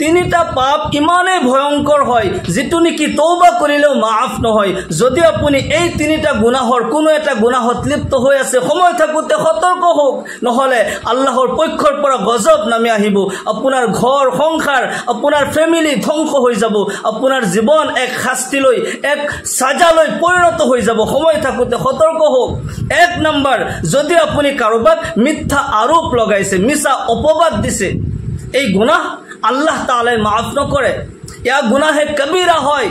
তিনিটা পাপ ইমানে ভয়ঙ্কৰ হয় যেটো নেকি তওবা কৰিলেও মাফ নহয় যদি আপুনি এই তিনিটা গুনাহৰ কোনো এটা গুনাহত লিপ্ত হৈ আছে সময় থাকোতে সতৰ্ক হোক নহলে আল্লাহৰ পক্ষৰ পৰা গজব নামি আহিব আপোনাৰ ঘৰ সংসাৰ আপোনাৰ ফ্যামিলি ধ্বংস হৈ যাব আপোনাৰ জীৱন এক শাস্তিলৈ এক সাজালৈ পৰিণত হৈ যাব সময় থাকোতে সতৰ্ক হোক এক নম্বৰ যদি আপুনি কাৰোবাক মিথ্যা আৰোপ লগাইছে মিছা অপবাদ দিছে এই গুনাহ আল্লাহ তাআলাই মাফ নকৰে ইয়া গুনাহে কবিৰা হয়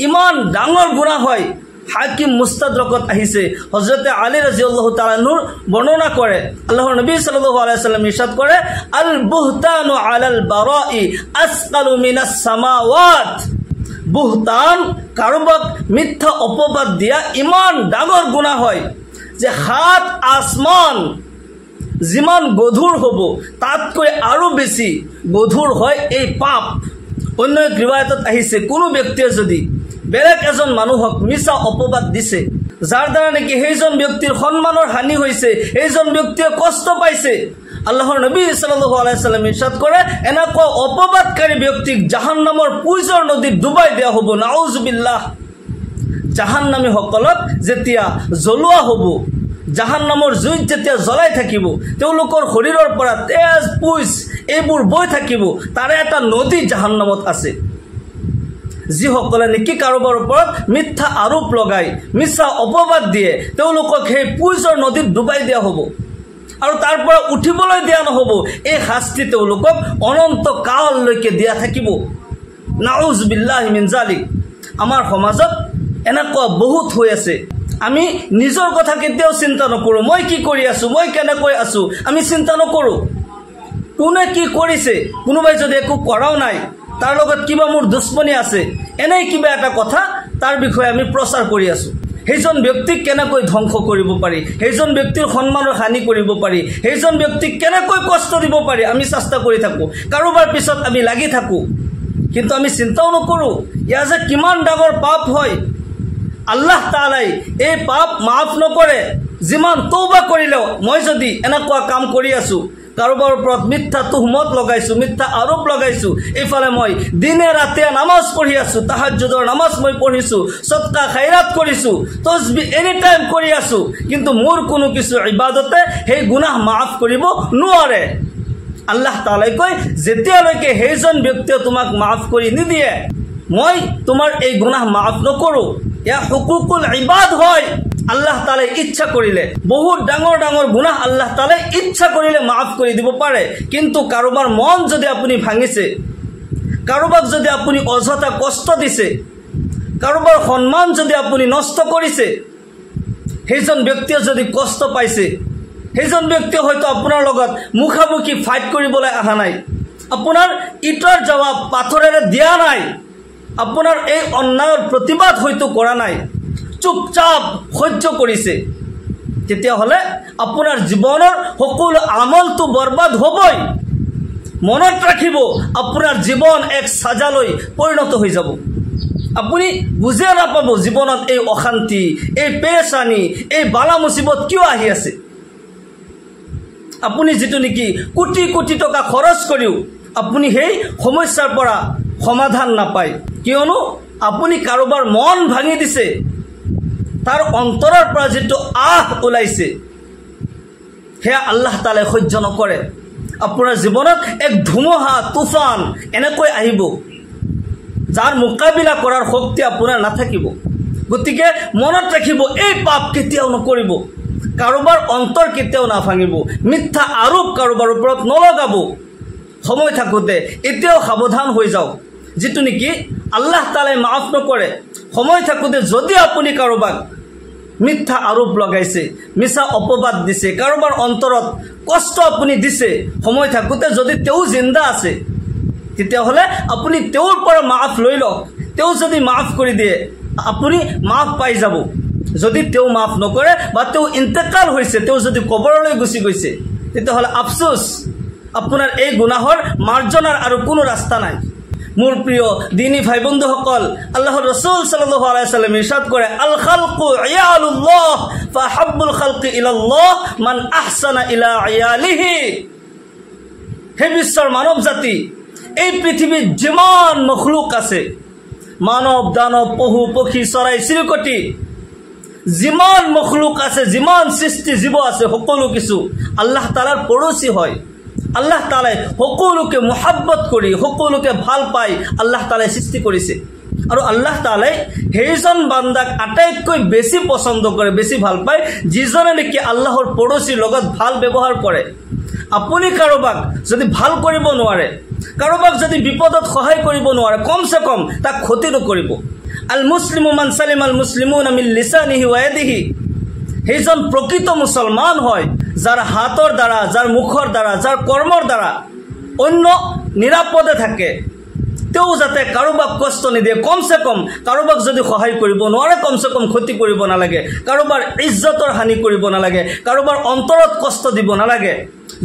ইমান ডাঙৰ গুনাহ হয় হাকিম মুস্তাদরাকত আহিছে হযরত আলী রাদিয়াল্লাহু তাআলা নূর বর্ণনা করে আল্লাহর নবী সাল্লাল্লাহু আলাইহি সাল্লাম ইরশাদ করে আল বুহতানু আলাল বারাই আসকালু মিনাস সামাওয়াত বুহতান কারবাক মিথ্যা অপবাদ দিয়া ইমান ডাঙর গুনাহ হয় যে হাত আসমান জিমান গধুৰ হ'ব তাতকৈ আৰু বেছি গধুৰ হয় এই পাপ অন্য এক ৰিৱায়াতত আহিছে কোনো ব্যক্তিয়ে যদি বেলেগ এজন মানুহক মিছা অপবাদ দিছে যাৰ দ্বাৰা নেকি সেইজন ব্যক্তিৰ সন্মানৰ হানি হৈছে সেইজন ব্যক্তিয়ে কষ্ট পাইছে আল্লাহৰ নবী সাল্লাল্লাহু আলাইহি সাল্লাম ইৰশাদ কৰে এনেকুৱা অপবাদকাৰী ব্যক্তিক জাহান্নামৰ পুইজৰ নদীত ডুবাই দিয়া হ'ব নাউজুবিল্লাহ জাহান্নামী সকলক যেতিয়া জ্বলোৱা হ'ব জাহান্নামৰ জুইত যেতিয়া জ্বলাই থাকিব তেওঁলোকৰ শৰীৰৰ পৰা তেজ পুইজ এইবোৰ বৈ থাকিব তাৰে এটা নদী জাহান্নামত আছে যিসকলে নেকি কাৰোবাৰ ওপৰত মিথ্যা আৰোপ লগায় মিছা অপবাদ দিয়ে তেওঁলোকক সেই পুইজৰ নদীত ডুবাই দিয়া হ'ব আৰু তাৰ পৰা উঠিবলৈ দিয়া নহব এই শাস্তি তেওঁলোকক অনন্ত কাললৈকে দিয়া থাকিব নাউজ বিল্লাহি মিন জালিক আমাৰ সমাজত এনেকুৱা বহুত হৈ আছে আমি নিজৰ কথা কেতিয়াও চিন্তা নকৰো মই কি কৰি আছো মই কেনেকৈ আছো আমি চিন্তা নকৰো কোনে কি কৰিছে কোনোবাই যদি একো কৰাও নাই তাৰ লগত কিবা মোৰ দুশ্মনী আছে এনেই কিবা এটা কথা তাৰ বিষয়ে আমি প্ৰচাৰ কৰি আছো সেইজন ব্যক্তিক কেনেকৈ ধ্বংস কৰিব পাৰি সেইজন ব্যক্তিৰ সন্মানৰ হানি কৰিব পাৰি সেইজন ব্যক্তিক কেনেকৈ কষ্ট দিব পাৰি আমি চেষ্টা কৰি থাকো কাৰোবাৰ পিছত আমি লাগি থাকো কিন্তু আমি চিন্তাও নকৰো ইয়া যে কিমান ডাঙৰ পাপ হয় আল্লাহ তাআলাই এই পাপ মাফ নকৰে যিমান তওবা কৰিলেও মই যদি এনেকুৱা কাম কৰি আছো কাৰোবাৰ ওপৰত মিথ্যা তুহমত লগাইছো মিথ্যা আৰোপ লগাইছো এইফালে মই দিনে ৰাতে নামাজ পঢ়ি আছো তাহাজ্জুদৰ নামাজ মই পঢ়িছো সদকা খায়ৰাত কৰিছো তাসবিহ এনি টাইম কৰি আছো কিন্তু মোৰ কোনো কিছু ইবাদতে সেই গুনাহ মাফ কৰিব নোৱাৰে আল্লাহ তাআলাই কয় যেতিয়ালৈকে সেইজন ব্যক্তিয়ে তোমাক মাফ কৰি নিদিয়ে মই তোমাৰ এই গুনাহ মাফ নকৰো ইয়া হুকুকুল ইবাদ হয় আল্লাহ তাআলা ইচ্ছা কৰিলে বহুত ডাঙৰ ডাঙৰ গুনাহ আল্লাহ তাআলা ইচ্ছা কৰিলে মাফ কৰি দিব পাৰে কিন্তু কাৰোবাৰ মন যদি আপুনি ভাঙিছে কাৰোবাক যদি আপুনি অযথা কষ্ট দিছে কাৰোবাৰ সন্মান যদি আপুনি নষ্ট কৰিছে সেইজন ব্যক্তিয়ে যদি কষ্ট পাইছে সেইজন ব্যক্তি হয়তো আপোনাৰ লগত মুখামুখি ফাইট কৰিবলৈ আহা নাই আপোনাৰ ইটৰ জবাব পাথৰেৰে দিয়া নাই আপোনাৰ এই অন্যায়ৰ প্ৰতিবাদ হয়তো কৰা নাই চুপচাপ সহ্য কৰিছে তেতিয়া হলে আপোনাৰ জীৱনৰ সকলো আমলটো বৰবাদ হ'বই মনত ৰাখিব আপোনাৰ জীৱন এক সাজালৈ পৰিণত হৈ যাব আপুনি বুজিয়া নাপাব জীৱনত এই অশান্তি এই পেৰেশানি এই বালা মুসিবত কিয় আহি আছে আপুনি যেটো নেকি কোটি কোটি টকা খৰচ কৰিও আপুনি সেই সমস্যাৰ পৰা সমাধান নাপায় কিয়নো আপুনি কাৰোবাৰ মন ভাঙি দিছে তাৰ অন্তৰৰ পৰা যেটো ওলাইছে হেয়া আল্লাহ তাআলাই সহ্য নকৰে আপোনাৰ জীৱনত এক ধুমুহা তুফান এনেকৈ আহিব যাৰ মোকাবিলা কৰাৰ শক্তি আপোনাৰ নাথাকিব গতিকে মনত ৰাখিব এই পাপ কেতিয়াও নকৰিব কাৰোবাৰ অন্তৰ কেতিয়াও নাভাঙিব মিথ্যা আৰোপ কাৰোবাৰ ওপৰত নলগাব সময় থাকোতে এতিয়াও সাৱধান হৈ যাওক যেটো নেকি আল্লাহ তাআলাই মাফ নকৰে সময় থাকোতে যদি আপুনি কাৰোবাক মিথ্যা আৰোপ লগাইছে মিছা অপবাদ দিছে কাৰোবাৰ অন্তৰত কষ্ট আপুনি দিছে সময় থাকোতে যদি তেও জিন্দা আছে তেতিয়া হলে আপুনি তেওৰ পৰা মাফ লৈ লওক তেও যদি মাফ কৰি দিয়ে আপুনি মাফ পাই যাব যদি তেও মাফ নকৰে বা তেও ইন্তেকাল হৈছে তেও যদি কবৰলৈ গুচি গৈছে তেতিয়া হলে আফসোস আপোনাৰ এই গুনাহৰ মাৰ্জনাৰ আৰু কোনো ৰাস্তা নাই মোৰ প্ৰিয় দিনী ভাই বন্ধুসকল আল্লাহৰ ৰাসূল সাল্লাল্লাহু আলাইহি সাল্লাম ইৰশাদ কৰে আল খালকু ইয়ালুল্লাহ ফাহাব্বুল খালকি ইলাল্লাহ মান আহসানা ইলা ইয়ালিহি হে বিশ্বৰ মানৱ জাতি এই পৃথিবীত যিমান মখলুক আছে, মানৱ দানৱ পশু পক্ষী চৰাই চিৰিকটি, যিমান মখলুক আছে, যিমান সৃষ্টি জীৱ আছে, সকলো কিছু আল্লাহ তাআলাৰ পৰচি হয়। আল্লাহ তাআলাই সকলোকে মুহাব্বত কৰি, সকলোকে ভাল পাই আল্লাহ তাআলাই সৃষ্টি কৰিছে। আৰু আল্লাহ তাআলাই সেইজন বান্দাক আটাইতকৈ বেছি পছন্দ কৰে, বেছি ভাল পায়, যিজনে নেকি আল্লাহৰ পৰচিৰ লগত ভাল ব্যৱহাৰ কৰে। আপুনি কাৰোবাক যদি ভাল কৰিব নোৱাৰে, কাৰোবাক যদি বিপদত সহায় কৰিব নোৱাৰে, কমসে কম তাক ক্ষতি নকৰিব। আল মুছলিমু মান সালিম আল মুছলিমুনা মিন লিসানিহি ওয়া ইয়াদিহি। সেইজন প্ৰকৃত মুছলমান হয় যাৰ হাতৰ দ্বাৰা, যাৰ মুখৰ দ্বাৰা, যাৰ কৰ্মৰ দ্বাৰা অন্য নিৰাপদে থাকে। তেওঁ যাতে কাৰোবাক কষ্ট নিদিয়ে, কমসে কম কাৰোবাক যদি সহায় কৰিব নোৱাৰে, কমসে কম ক্ষতি কৰিব নালাগে, কাৰোবাৰ ইজ্জতৰ হানি কৰিব নালাগে, কাৰোবাৰ অন্তৰত কষ্ট দিব নালাগে।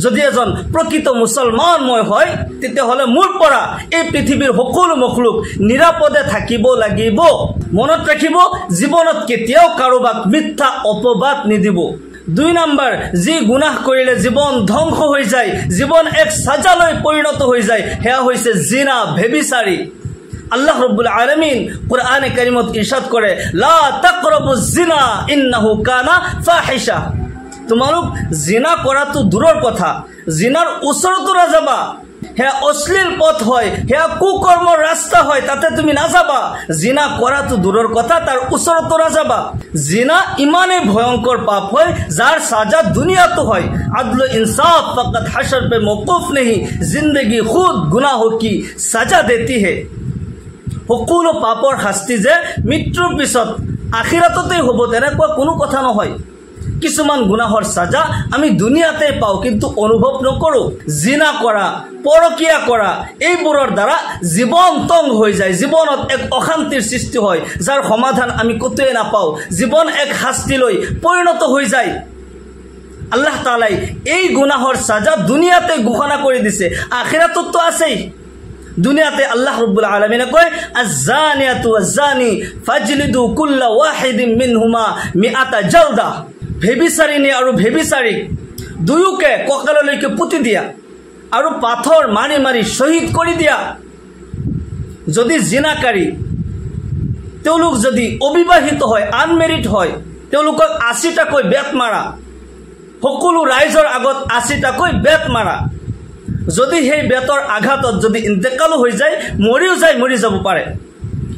যদি এজন প্ৰকৃত মুছলমান মই হয়, তেতিয়াহ'লে মোৰ পৰা এই পৃথিৱীৰ সকলো মখলুক নিৰাপদে থাকিব লাগিব। মনত ৰাখিব, জীৱনত কেতিয়াও কাৰোবাক মিথ্যা অপবাদ নিদিব। 2 নম্বৰ, যি গুনাহ কৰিলে জীৱন ধ্বংস হৈ যায়, জীৱন এক সাজালৈ পৰিণত হৈ যায়, সেয়া হৈছে জিনা, ভেবিচাৰী। আল্লাহ ৰব্বুল আলামিন কুৰআনে কাৰিমত ইৰশাদ কৰে, লা তাকৰাবুজ জিনা ইন্নাহু কানা ফাহিশা। তোমালোক জিনা কৰাটো দূৰৰ কথা, জিনাৰ ওচৰতো নাযাবা। সেয়া অশ্লীল পথ হয়, সেয়া কুকৰ্মৰ ৰাস্তা হয়, তাতে তুমি নাযাবা। জিনা কৰাটো দূৰৰ কথা, তাৰ ওচৰতো নাযাবা। জিনা ইমানেই ভয়ংকৰ পাপ হয় যাৰ সাজা দুনিয়াতো হয়। আদল ইনসাফ ফকত হাশর पे মৌকুফ नहीं, जिंदगी खुद गुनाहों की सजा देती है। সকলো পাপৰ শাস্তি যে মৃত্যুৰ পিছত আখিৰাততেই হ'ব তেনেকুৱা কোনো কথা নহয়। কিছুমান গুনাহৰ সাজা আমি দুনিয়াতে পাওঁ কিন্তু অনুভৱ নকৰোঁ। জিনা কৰা, পৰকীয়া কৰা, এইবোৰৰ দ্বাৰা জীৱন তং হৈ যায়, জীৱনত এক অশান্তিৰ সৃষ্টি হয়, যাৰ সমাধান আমি কতোৱে নাপাওঁ। জীৱন এক শাস্তিলৈ পৰিণত হৈ যায়। আল্লাহ তাআলাই এই গুনাহৰ সাজা দুনিয়াতে ঘোষণা কৰি দিছে, আখিৰাততো আছেই। দুনিয়াতে আল্লাহ রব্বুল আলামিনে কয়, আজ-জানিয়াতু ওয়াজ-জানি ফাজলিদু কুল্লা ওয়াহিদিন মিনহুমা মিআতা জালদা। ভেবিচাৰিনী আৰু ভেবিচাৰীক দুয়োকে কঁকাললৈকে পুতি দিয়া আৰু পাথৰ মাৰি মাৰি শহীদ কৰি দিয়া। যদি জিনাকাৰী তেওঁলোক যদি অবিবাহিত হয়, আনমেৰিড হয়, তেওঁলোকক 80টাকৈ বেত মাৰা, সকলো ৰাইজৰ আগত 80টাকৈ বেত মাৰা। যদি সেই বেতৰ আঘাতত যদি ইন্তেকালো হৈ যায়, মৰিও যায়, মৰি যাব পাৰে।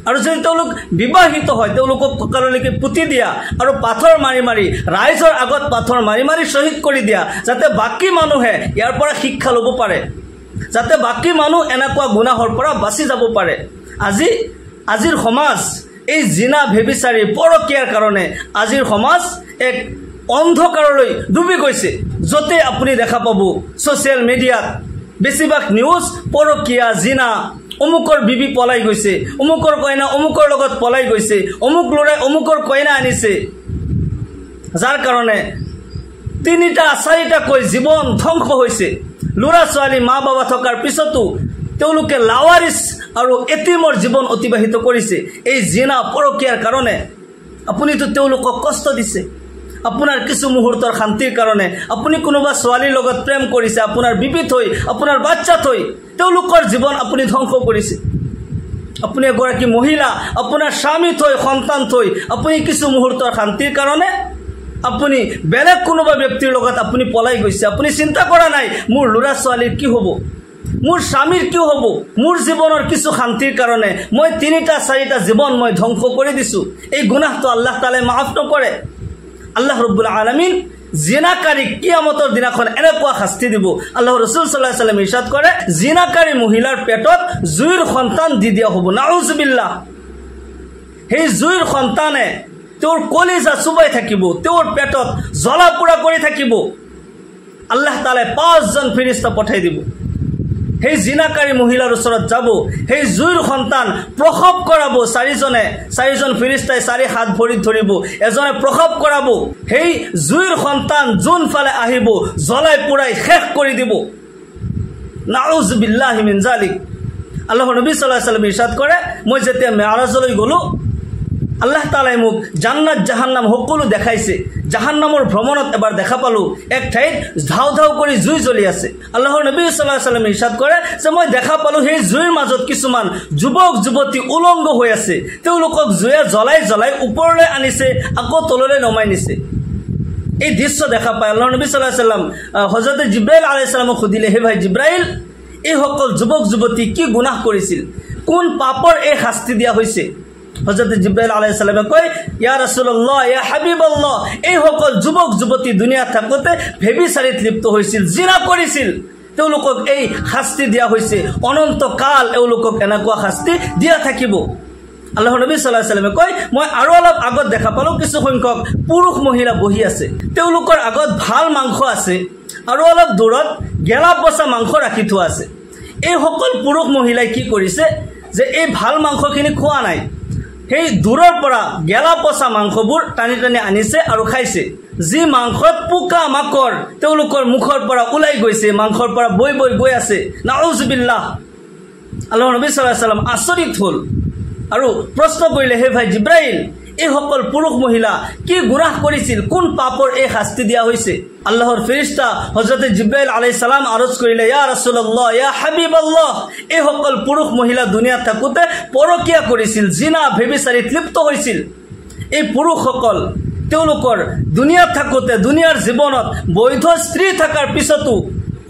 আৰু যদি তেওঁলোক বিবাহিত হয়, তেওঁলোকক কঁকাললৈকে পুতি দিয়া আৰু পাথৰ মাৰি মাৰি, ৰাইজৰ আগত পাথৰ মাৰি মাৰি শহীদ কৰি দিয়া, যাতে বাকী মানুহে ইয়াৰ পৰা শিক্ষা ল'ব পাৰে, যাতে বাকী মানুহ এনেকুৱা গুনাহৰ পৰা বাচি যাব পাৰে। আজিৰ সমাজ এই জিনা, ভেবিচাৰী, পৰকীয়াৰ কাৰণে আজিৰ সমাজ এক অন্ধকাৰলৈ ডুবি গৈছে। য'তে আপুনি দেখা পাব ছ'চিয়েল মিডিয়াত বেছিভাগ নিউজ পৰকীয়া, জিনা, অমুকৰ বিবি পলাই গৈছে, অমুকৰ কইনা অমুকৰ লগত পলাই গৈছে, অমুক ল'ৰাই অমুকৰ কইনা আনিছে, যাৰ কাৰণে 3টা-4টাকৈ জীৱন ধ্বংস হৈছে। ল'ৰা ছোৱালী মা বাবা থকাৰ পিছতো তেওঁলোকে লাৱাৰিছ আৰু এতিমৰ জীৱন অতিবাহিত কৰিছে এই জিনা, পৰকীয়াৰ কাৰণে। আপুনিতো তেওঁলোকক কষ্ট দিছে। আপোনাৰ কিছু মুহূৰ্তৰ শান্তিৰ কাৰণে আপুনি কোনোবা ছোৱালীৰ লগত প্ৰেম কৰিছে, আপোনাৰ বিবি থৈ, আপোনাৰ বাচ্চা থৈ, তেওঁলোকৰ জীৱন আপুনি ধ্বংস কৰিছে। আপুনি এগৰাকী মহিলা, আপোনাৰ স্বামী থৈ, সন্তান থৈ, আপুনি কিছু মুহূৰ্তৰ শান্তিৰ কাৰণে আপুনি বেলেগ কোনোবা ব্যক্তিৰ লগত আপুনি পলাই গৈছে। আপুনি চিন্তা কৰা নাই মোৰ ল'ৰা ছোৱালীৰ কি হ'ব, মোৰ স্বামীৰ কি হ'ব, মোৰ জীৱনৰ কিছু শান্তিৰ কাৰণে মই 3টা-4টা জীৱন মই ধ্বংস কৰি দিছোঁ। এই গুনাহটো আল্লাহ তাআলাই মাফ নকৰে। আল্লাহ ৰব্বুল আলামিন জিনাকাৰী কিয়ামতৰ দিনাখন এনেকুৱা শাস্তি দিব। আল্লাহ ৰাসূল সাল্লাল্লাহু আলাইহি ওয়াসাল্লাম ইৰশাদ কৰে, জিনাকাৰী মহিলাৰ পেটত জুইৰ সন্তান দি দিয়া হ'ব, নাউজুবিল্লাহ। সেই জুইৰ সন্তানে তেওঁৰ কলিজা চুবাই থাকিব, তেওঁৰ পেটত জ্বলা পোৰা কৰি থাকিব। আল্লাহ তাআলাই 5জন ফেৰেশতা পঠাই দিব। সেই জিনাকাৰী মহিলাৰ ওচৰত যাব, সেই জুইৰ সন্তান প্ৰসৱ কৰাব। 4জন ফেৰেশতাই 4 হাত ভৰি ধৰিব, এজনে প্ৰসৱ কৰাব। সেই জুইৰ সন্তান যোন ফালে আহিব জ্বলাই পুৰাই শেষ কৰি দিব। নাউজ বিল্লাহি মিন জালিক। আল্লাহৰ নবী সাল্লাল্লাহু আলাইহি ওয়াসাল্লাম ইৰশাদ কৰে, মই যেতিয়া মেৰাজলৈ গ'লো, আল্লাহ তাআলাই মোক জান্নাত জাহান্নাম সকলো দেখাইছে। জাহান্নামৰ ভ্ৰমণত এবাৰ দেখা পালো এক ঠাইত ধাও ধাও কৰি জুই জ্বলি আছে। আল্লাহৰ নবী সাল্লাল্লাহু আলাইহি ওয়াসাল্লাম ইৰশাদ কৰে যে মই দেখা পালো সেই জুইৰ মাজত কিছুমান যুৱক যুৱতী উলংগ হৈ আছে। তেওঁলোকক জুয়ে জ্বলাই জ্বলাই ওপৰলৈ আনিছে, আকৌ তললৈ নমাই নিছে। এই দৃশ্য দেখা পায় আল্লাহৰ নবী সাল্লাল্লাহু আলাইহি ওয়াসাল্লাম হযৰত জিব্ৰাইল আলাইহিস সালামক সুধিলে, হে ভাই জিব্ৰাইল, এই সকল যুৱক যুৱতী কি গুনাহ কৰিছিল, কোন পাপৰ এই শাস্তি দিয়া হৈছে? হযৰত জিব্ৰাইল আলাইহিস সালামে কয়, ইয়া ৰাসূলুল্লাহ, ইয়া হাবিবাল্লাহ, এই সকল যুৱক যুৱতী দুনিয়াত থাকোতে ভেবিচাৰিত লিপ্ত হৈছিল, জিনা কৰিছিল, তেওঁলোকক এই শাস্তি দিয়া হৈছে, অনন্ত কাল এওঁলোকক এনেকুৱা শাস্তি দিয়া থাকিব। আল্লাহৰ নবী সাল্লাল্লাহু আলাইহি ওয়াসাল্লামে কয়, মই আৰু অলপ আগত দেখা পালো কিছু সংখ্যক পুৰুষ মহিলা বহি আছে। তেওঁলোকৰ আগত ভাল মাংস আছে আৰু অলপ দূৰত গেলা পচা মাংস ৰাখি থোৱা আছে। এই সকল পুৰুষ মহিলাই কি কৰিছে যে এই ভাল মাংসখিনি খোৱা নাই, সেই দূৰৰ পৰা গেলা পচা মাংসবোৰ টানি টানি আনিছে আৰু খাইছে। যি মাংসত পোকা মাকৰ তেওঁলোকৰ মুখৰ পৰা ওলাই গৈছে, মাংসৰ পৰা বৈ বৈ গৈ আছে। নাউজুবিল্লাহ। আল্লাহৰ নবী সাল্লাল্লাহু আলাইহি ওয়াসাল্লাম আচৰিত হ'ল আৰু প্ৰশ্ন কৰিলে, হে ভাই জিব্ৰাইল, এই সকল পুৰুষ মহিলা কি গুনাহ কৰিছিল, কোন পাপৰ এই শাস্তি দিয়া হৈছে? আল্লাহৰ ফেৰেশতা হযৰত জিব্ৰাইল আলাইহিস সালাম আৰজ কৰিলে, ইয়া ৰাসূলুল্লাহ, ইয়া হাবিবাল্লাহ, এই সকল পুৰুষ মহিলা দুনিয়াত থাকোতে পৰকিয়া কৰিছিল, জিনা ভেবিচাৰিত লিপ্ত হৈছিল। এই পুৰুষসকল তেওঁলোকৰ দুনিয়াত থাকোতে দুনিয়াৰ জীৱনত বৈধ স্ত্ৰী থকাৰ পিছতো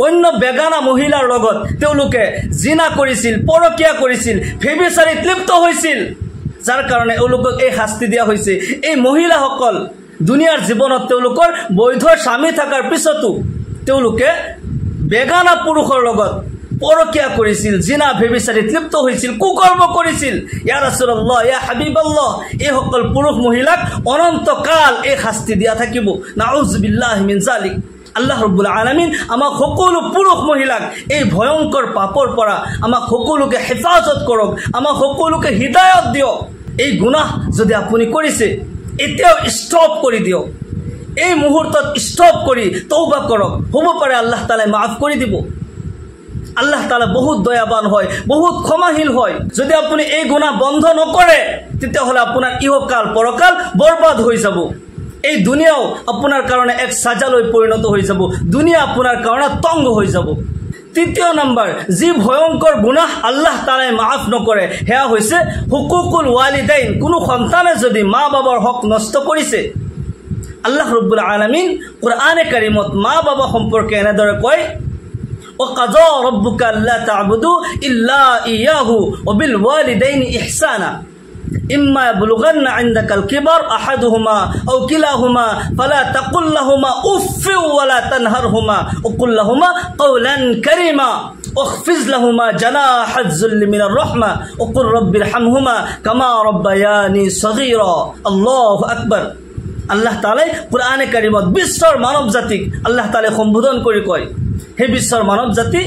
অন্য বেগানা মহিলাৰ লগত তেওঁলোকে জিনা কৰিছিল, পৰকিয়া কৰিছিল, ভেবিচাৰিত লিপ্ত হৈছিল, যাৰ কাৰণে এওঁলোকক এই শাস্তি দিয়া হৈছে। এই মহিলাসকল দুনিয়াৰ জীৱনত তেওঁলোকৰ বৈধ স্বামী থকাৰ পিছতো তেওঁলোকে বেগানা পুৰুষৰ লগত পৰকিয়া কৰিছিল, জিনা ভেবিচাৰিত লিপ্ত হৈছিল, কুকৰ্ম কৰিছিল। ইয়া ৰাসূলুল্লাহ, ইয়া হাবিবাল্লাহ, এই সকল পুৰুষ মহিলাক অনন্ত কাল এই শাস্তি দিয়া থাকিব। নাউজুবিল্লাহি মিন যালিক। আল্লাহ ৰাব্বুল আলামিন আমাক সকলো পুৰুষ মহিলাক এই ভয়ংকৰ পাপৰ পৰা আমাক সকলোকে হেফাজত কৰক, আমাক সকলোকে হিদায়ত দিয়ক। এই গুনাহ যদি আপুনি কৰিছে এতিয়াও ষ্টপ কৰি দিয়ক, এই মুহূৰ্তত ষ্টপ কৰি তওবা কৰক, হ'ব পাৰে আল্লাহ তাআলাই মাফ কৰি দিব। আল্লাহ তাআলা বহুত দয়াবান হয়, বহুত ক্ষমাশীল হয়। যদি আপুনি এই গুনাহ বন্ধ নকৰে তেতিয়াহ'লে আপোনাৰ ইহকাল পৰকাল বৰবাদ হৈ যাব। এই দুনিয়াও আপোনাৰ কাৰণে এক সাজালৈ পৰিণত হৈ যাব, দুনিয়া আপোনাৰ কাৰণে তংগ হৈ যাব। তৃতীয় নম্বৰ, যি ভয়ংকৰ গুনাহ আল্লাহ তাআলাই মাফ নকৰে সেয়া হৈছে হুকুকুল ওয়ালিদাইন। কোনো সন্তানে যদি মা বাবাৰ হক নষ্ট কৰিছে, আল্লাহ ৰাব্বুল আলামিন কোৰআনে কাৰিমত মা বাবা সম্পৰ্কে এনেদৰে কয়, وقضى ربك ألا تعبدوا إلا إياه وبالوالدين إحسانا إما يبلغن عندك الكبر أحدهما أو كلاهما فلا تقل لهما أف ولا تنهرهما وقل لهما قولا كريما واخفض لهما جناح الذل من الرحمة وقل رب ارحمهما كما ربياني صغيرا। الله أكبر। আল্লাহ তাআলাই কোরআনে কারিমত বিশ্বৰ মানৱ জাতিক আল্লাহ তাআলাই সম্বোধন কৰি কয়, হে বিশ্বৰ মানৱ জাতি,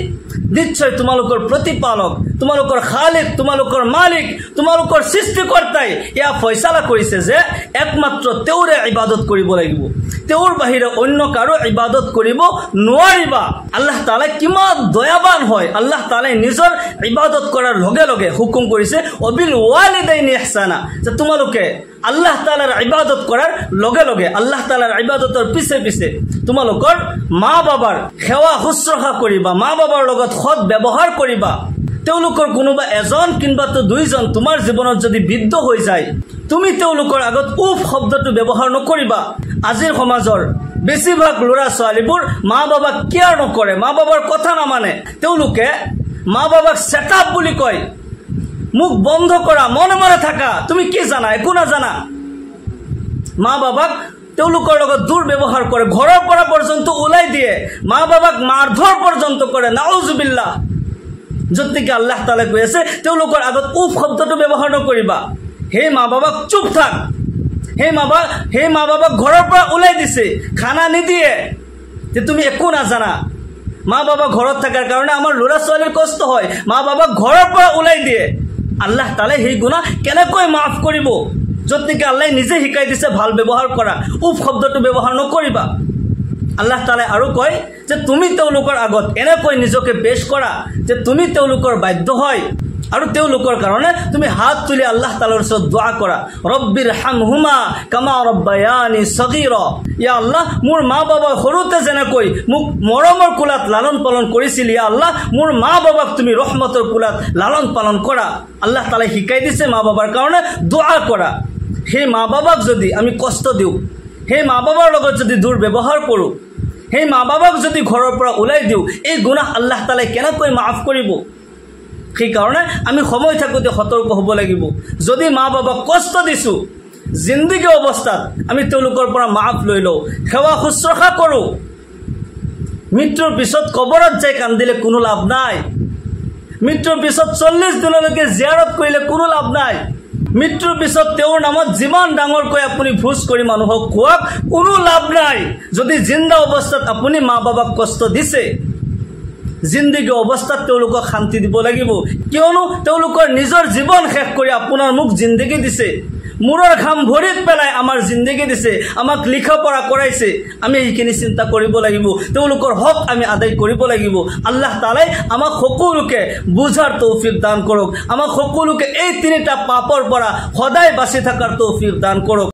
নিশ্চয় তোমালোকৰ প্ৰতিপালক, তোমালোকৰ খালিক, তোমালোকৰ মালিক, তোমালোকৰ সৃষ্টিকৰ্তাই এয়া ফয়সালা কৰিছে যে একমাত্ৰ তেওঁৰে ইবাদত কৰিব লাগিব, তেওঁৰ বাহিৰে অন্য কাৰো ইবাদত কৰিব নোৱাৰিবা। আল্লাহ তাআলাই কিমান দয়াবান হয়। আল্লাহ তাআলাই নিজৰ ইবাদত কৰাৰ লগে লগে হুকুম কৰিছে অবিল ওয়ালিদাইনি ইহসানা, যে তোমালোকে আল্লাহ তাআলাৰ ইবাদত কৰাৰ লগে লগে, আল্লাহ তাআলাৰ ইবাদতৰ পিছে পিছে তোমালোকৰ মা বাবাৰ সেৱা শুশ্ৰূষা কৰিবা, মা বাবাৰ লগত সৎ ব্যৱহাৰ কৰিবা। তেওঁলোকৰ কোনোবা এজন কিংবা দুইজন তোমাৰ জীৱনত যদি বৃদ্ধ হৈ যায়, তুমি তেওঁলোকৰ আগত উফ শব্দটো ব্যৱহাৰ নকৰিবা। আজিৰ সমাজৰ বেছিভাগ ল'ৰা ছোৱালীবোৰ মা বাবাক কেয়াৰ নকৰে, মা বাবাৰ কথা নামানে। তেওঁলোকে মা বাবাক সেটআপ বুলি কয়, মুখ বন্ধ কৰা, মনে মনে থাকা, তুমি কি জানা, একো নাজানা। মা বাবাক তেওঁলোকৰ লগত দুৰ্ব্যৱহাৰ কৰে, ঘৰৰ পৰা পৰ্যন্ত ওলাই দিয়ে, মা বাবাক মাৰধৰ পৰ্যন্ত কৰে। নাউজুবিল্লাহ। য'ত নেকি আল্লাহ তাআলাই কৈ আছে তেওঁলোকৰ আগত উফ শব্দটো ব্যৱহাৰ নকৰিবা। হে মা বাবাক চুপ থাক। হে মা বাবাক ঘৰৰ পৰা ওলাই দিছে, খানা নিদিয়ে, যে তুমি একো নাজানা। মা বাবা ঘৰত থকাৰ কাৰণে আমাৰ ল'ৰা ছোৱালীৰ কষ্ট হয়, মা বাবাক ঘৰৰ পৰা ওলাই দিয়ে। আল্লাহ তাআলাই সেই গুনাহ কেনেকৈ মাফ কৰিব, য'ত নেকি আল্লাহ নিজে শিকাই দিছে ভাল ব্যৱহাৰ কৰা, উফ শব্দটো ব্যৱহাৰ নকৰিবা। আল্লাহ তাআলাই আৰু কয় যে তুমি তেওঁলোকৰ আগত এনেকৈ নিজকে পেশ কৰা যে তুমি তেওঁলোকৰ বাধ্য হয় আৰু তেওঁলোকৰ কাৰণে তুমি হাত তুলি আল্লাহ তাআলাৰ ওচৰত দোয়া কৰা, ৰব্বিৰ হামহুমা কামা ৰব্বায়ানি সগীৰা। ইয়া আল্লাহ, মোৰ মা বাবা সৰুতে যেনেকৈ মোক মৰমৰ কোলাত লালন পালন কৰিছিল, ইয়া আল্লাহ মোৰ মা বাবাক তুমি ৰহমতৰ কোলাত লালন পালন কৰা। আল্লাহ তাআলাই শিকাই দিছে মা বাবাৰ কাৰণে দোয়া কৰা। সেই মা বাবাক যদি আমি কষ্ট দিওঁ, সেই মা বাবাৰ লগত যদি দুৰ্ব্যৱহাৰ কৰোঁ, সেই মা বাবাক যদি ঘৰৰ পৰা ওলাই দিওঁ, এই গুনাহ আল্লাহ তাআলাই কেনেকৈ মাফ কৰিব? সেইকাৰণে আমি সময় থাকোঁতে সতৰ্ক হ'ব লাগিব। যদি মা বাবাক কষ্ট দিছোঁ, জিন্দগী অৱস্থাত আমি তেওঁলোকৰ পৰা মাফ লৈ লওঁ, সেৱা শুশ্ৰূষা কৰোঁ। মৃত্যুৰ পিছত কবৰত যাই কান্দিলে কোনো লাভ নাই। মৃত্যুৰ পিছত 40 দিনলৈকে জিয়াৰত কৰিলে কোনো লাভ নাই। মৃত্যুৰ পিছত তেওঁৰ নামত যিমান ডাঙৰকৈ আপুনি ভোজ কৰি মানুহক খুৱাওক, কোনো লাভ নাই। যদি জিন্দা অৱস্থাত আপুনি মা বাবাক কষ্ট দিছে, জিন্দগী অৱস্থাত তেওঁলোকক শান্তি দিব লাগিব। কিয়নো তেওঁলোকৰ নিজৰ জীৱন শেষ কৰি আপোনাৰ মোক জিন্দগী দিছে, মূৰৰ ঘাম ভৰিত পেলাই আমাৰ জিন্দগী দিছে, আমাক লিখা পঢ়া কৰাইছে। আমি এইখিনি চিন্তা কৰিব লাগিব, তেওঁলোকৰ হক আমি আদায় কৰিব লাগিব। আল্লাহ তাআলাই আমাক সকলোকে বুজাৰ তৌফিক দান কৰক, আমাক সকলোকে এই তিনিটা পাপৰ পৰা সদায় বাচি থকাৰ তৌফিক দান কৰক।